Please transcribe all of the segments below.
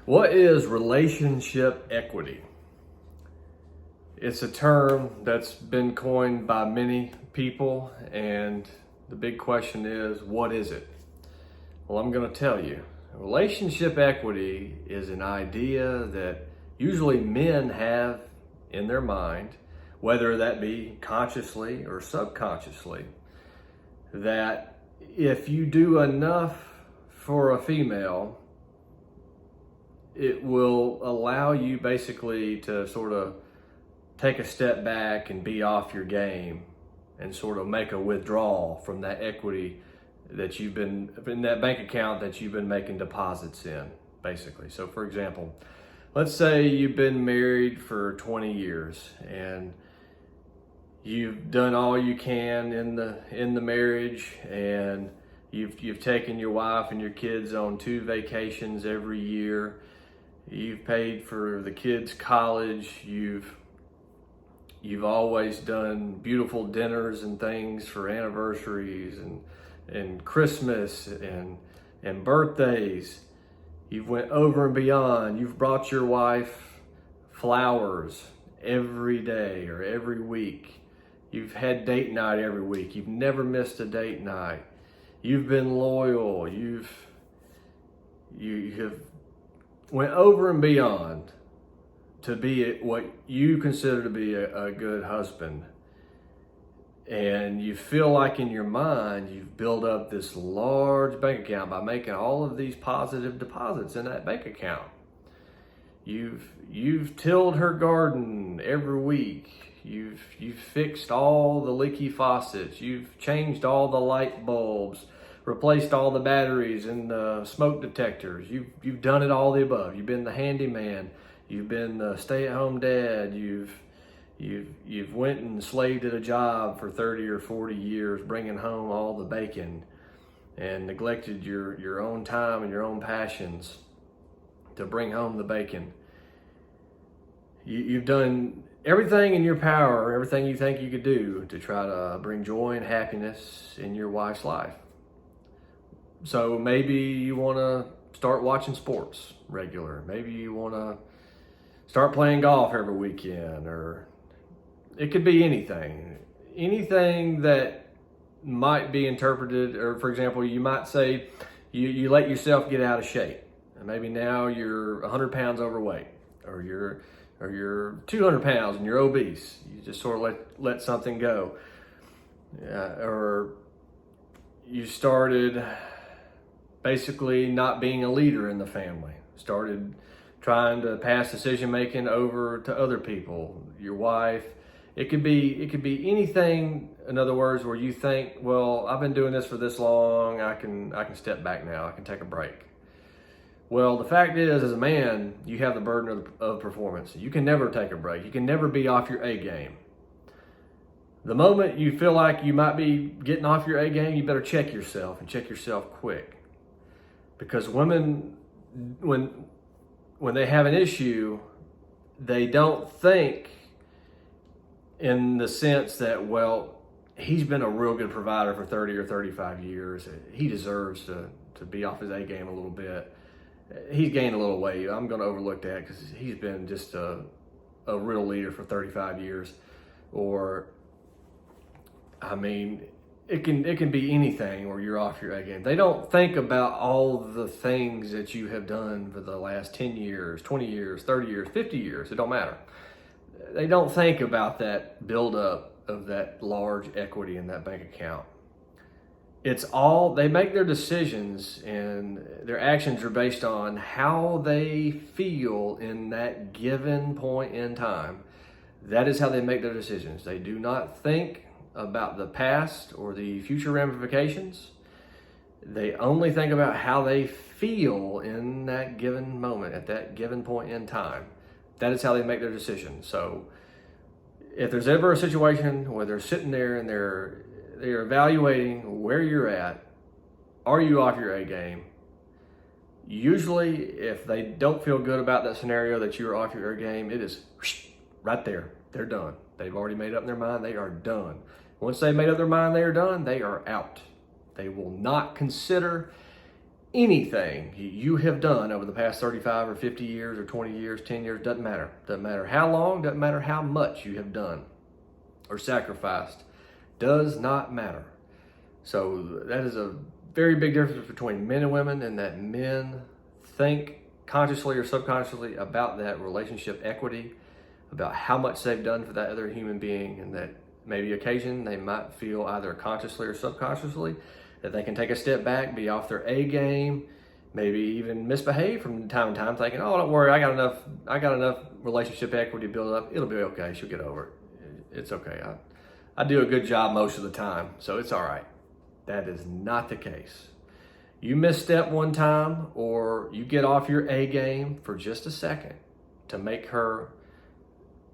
What is relationship equity? It's a term that's been coined by many people, and the big question is, what is it? Well, I'm going to tell you. Relationship equity is an idea that usually men have in their mind, whether that be consciously or subconsciously, that if you do enough for a female, it will allow you basically to sort of take a step back and be off your game and sort of make a withdrawal from that equity that you've been in that bank account that you've been making deposits in, basically. So for example, let's say you've been married for 20 years and you've done all you can in the marriage, and you've taken your wife and your kids on 2 vacations every year. You've paid for the kids' college. You've always done beautiful dinners and things for anniversaries and Christmas and birthdays. You've went over and beyond. You've brought your wife flowers every day or every week. You've had date night every week. You've never missed a date night. You've been loyal. You have went over and beyond to be what you consider to be a good husband. And you feel like in your mind you've built up this large bank account by making all of these positive deposits in that bank account. You've tilled her garden every week. You've fixed all the leaky faucets. You've changed all the light bulbs, replaced all the batteries and the smoke detectors. You've done it all the above. You've been the handyman. You've been the stay-at-home dad. You've went and slaved at a job for 30 or 40 years, bringing home all the bacon, and neglected your own time and your own passions to bring home the bacon. You've done everything in your power, everything you think you could do to try to bring joy and happiness in your wife's life. So maybe you want to start watching sports regular. Maybe you want to start playing golf every weekend, or it could be anything. Anything that might be interpreted, or for example, you might say you let yourself get out of shape. And maybe now you're 100 pounds overweight, or you're 200 pounds and you're obese. You just sort of let something go. Or you started basically not being a leader in the family. Started trying to pass decision making over to other people, your wife. It could be anything, in other words, where you think, well, I've been doing this for this long, I can step back now, I can take a break. Well, the fact is, as a man, you have the burden of performance. You can never take a break. You can never be off your A game. The moment you feel like you might be getting off your A game, you better check yourself, and check yourself quick. Because women, when they have an issue, they don't think in the sense that, well, he's been a real good provider for 30 or 35 years. He deserves to be off his A game a little bit. He's gained a little weight. I'm going to overlook that because he's been just a real leader for 35 years. Or, I mean, it can be anything where you're off your A game. They don't think about all the things that you have done for the last 10 years, 20 years, 30 years, 50 years. It don't matter. They don't think about that buildup of that large equity in that bank account. They make their decisions, and their actions are based on how they feel in that given point in time. That is how they make their decisions. They do not think about the past or the future ramifications. They only think about how they feel in that given moment, at that given point in time. That is how they make their decisions. So if there's ever a situation where they're sitting there and they're evaluating where you're at, are you off your A game? Usually, if they don't feel good about that scenario that you're off your A game, it is right there. They're done. They've already made up their mind. They are done. Once they've made up their mind, they are done. They are out. They will not consider anything you have done over the past 35 or 50 years or 20 years, 10 years, doesn't matter. Doesn't matter how long, doesn't matter how much you have done or sacrificed. Does not matter. So that is a very big difference between men and women, and that men think consciously or subconsciously about that relationship equity, about how much they've done for that other human being, and that maybe occasion they might feel either consciously or subconsciously that they can take a step back, be off their A game, maybe even misbehave from time to time, thinking, oh, don't worry, I got enough relationship equity built up. It'll be okay. She'll get over it. It's okay. I do a good job most of the time, so it's all right. That is not the case. You misstep one time, or you get off your A game for just a second to make her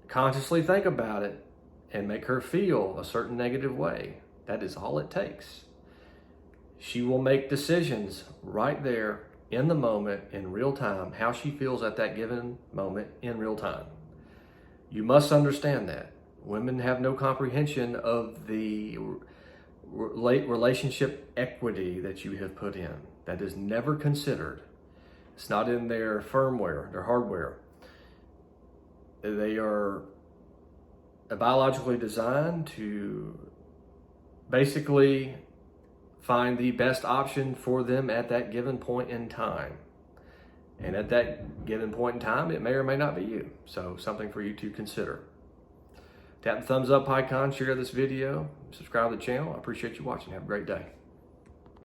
consciously think about it and make her feel a certain negative way. That is all it takes. She will make decisions right there in the moment, in real time, how she feels at that given moment in real time. You must understand that. Women have no comprehension of the relationship equity that you have put in. That is never considered. It's not in their firmware, their hardware. They are biologically designed to basically find the best option for them at that given point in time. And at that given point in time, it may or may not be you. So something for you to consider. Tap the thumbs up icon, share this video, subscribe to the channel. I appreciate you watching. Have a great day.